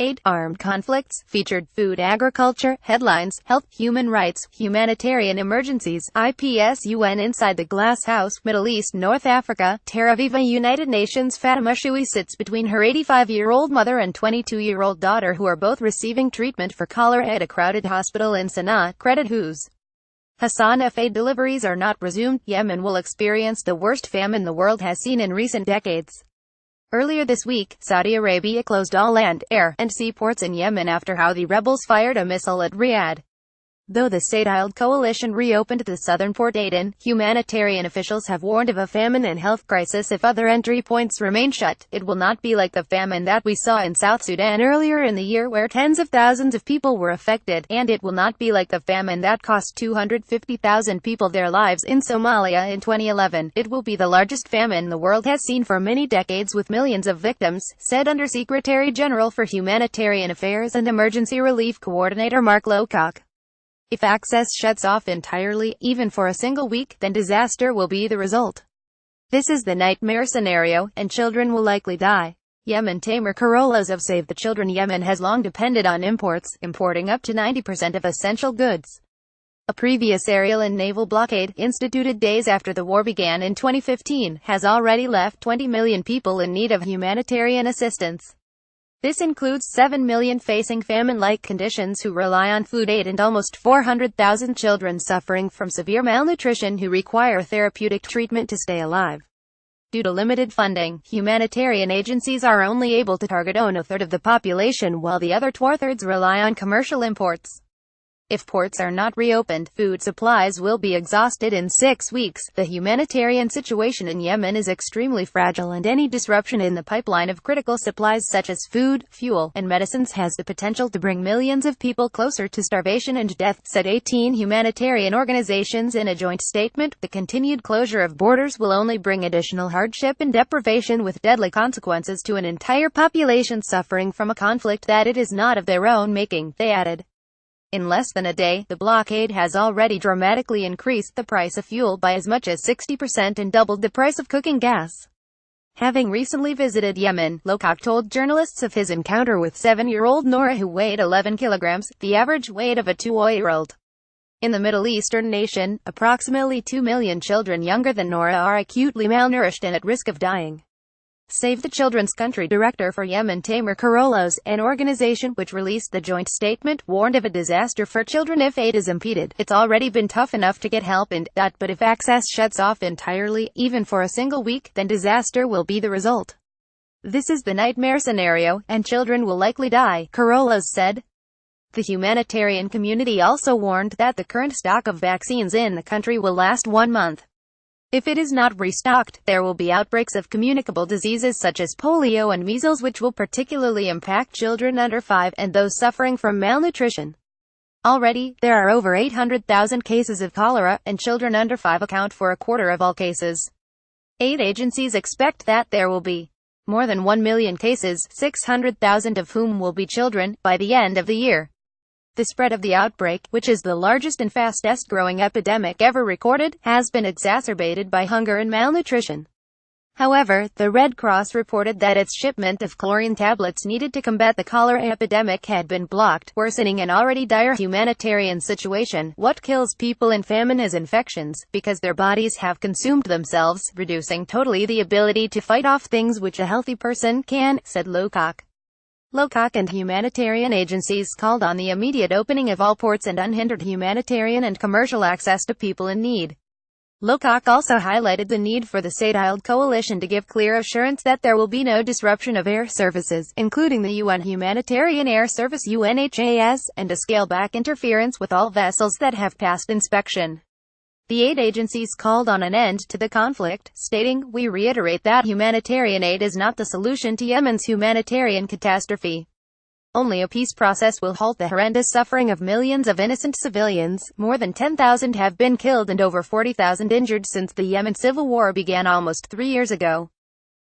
8. Armed conflicts, featured food agriculture, headlines, health, human rights, humanitarian emergencies, IPS UN inside the Glasshouse, Middle East, North Africa, TerraViva United Nations. Fatima Shooie sits between her 85-year-old mother and 22-year-old daughter who are both receiving treatment for cholera at a crowded hospital in Sana'a. Credit whose? Hasan If. Deliveries are not resumed. Yemen will experience the worst famine the world has seen in recent decades. Earlier this week, Saudi Arabia closed all land, air, and sea ports in Yemen after Houthi rebels fired a missile at Riyadh. Though the state-led coalition reopened the southern port Aden, humanitarian officials have warned of a famine and health crisis if other entry points remain shut. It will not be like the famine that we saw in South Sudan earlier in the year where tens of thousands of people were affected, and it will not be like the famine that cost 250,000 people their lives in Somalia in 2011. It will be the largest famine the world has seen for many decades with millions of victims, said Under-Secretary General for Humanitarian Affairs and Emergency Relief Coordinator Mark Lowcock. If access shuts off entirely, even for a single week, then disaster will be the result. This is the nightmare scenario, and children will likely die. Yemen Tamer Carollas of Save the Children Yemen has long depended on imports, importing up to 90% of essential goods. A previous aerial and naval blockade, instituted days after the war began in 2015, has already left 20 million people in need of humanitarian assistance. This includes 7 million facing famine-like conditions who rely on food aid and almost 400,000 children suffering from severe malnutrition who require therapeutic treatment to stay alive. Due to limited funding, humanitarian agencies are only able to target a third of the population while the other two-thirds rely on commercial imports. If ports are not reopened, food supplies will be exhausted in 6 weeks. The humanitarian situation in Yemen is extremely fragile and any disruption in the pipeline of critical supplies such as food, fuel, and medicines has the potential to bring millions of people closer to starvation and death, said 18 humanitarian organizations in a joint statement. The continued closure of borders will only bring additional hardship and deprivation with deadly consequences to an entire population suffering from a conflict that it is not of their own making, they added. In less than a day, the blockade has already dramatically increased the price of fuel by as much as 60% and doubled the price of cooking gas. Having recently visited Yemen, Lowcock told journalists of his encounter with 7-year-old Nora who weighed 11 kilograms, the average weight of a 2-year-old. In the Middle Eastern nation, approximately 2 million children younger than Nora are acutely malnourished and at risk of dying. Save the Children's country director for Yemen Tamer Carollas, an organization which released the joint statement, warned of a disaster for children if aid is impeded. It's already been tough enough to get help but if access shuts off entirely, even for a single week, then disaster will be the result. This is the nightmare scenario, and children will likely die, Carollas said. The humanitarian community also warned that the current stock of vaccines in the country will last 1 month. If it is not restocked, there will be outbreaks of communicable diseases such as polio and measles which will particularly impact children under 5 and those suffering from malnutrition. Already, there are over 800,000 cases of cholera, and children under 5 account for a quarter of all cases. Aid agencies expect that there will be more than 1 million cases, 600,000 of whom will be children, by the end of the year. The spread of the outbreak, which is the largest and fastest-growing epidemic ever recorded, has been exacerbated by hunger and malnutrition. However, the Red Cross reported that its shipment of chlorine tablets needed to combat the cholera epidemic had been blocked, worsening an already dire humanitarian situation. What kills people in famine is infections, because their bodies have consumed themselves, reducing totally the ability to fight off things which a healthy person can, said Lowcock. Lowcock and humanitarian agencies called on the immediate opening of all ports and unhindered humanitarian and commercial access to people in need. Lowcock also highlighted the need for the state-led coalition to give clear assurance that there will be no disruption of air services, including the UN Humanitarian Air Service (UNHAS), and to scale back interference with all vessels that have passed inspection. The aid agencies called on an end to the conflict, stating, "We reiterate that humanitarian aid is not the solution to Yemen's humanitarian catastrophe. Only a peace process will halt the horrendous suffering of millions of innocent civilians. More than 10,000 have been killed and over 40,000 injured since the Yemen civil war began almost 3 years ago."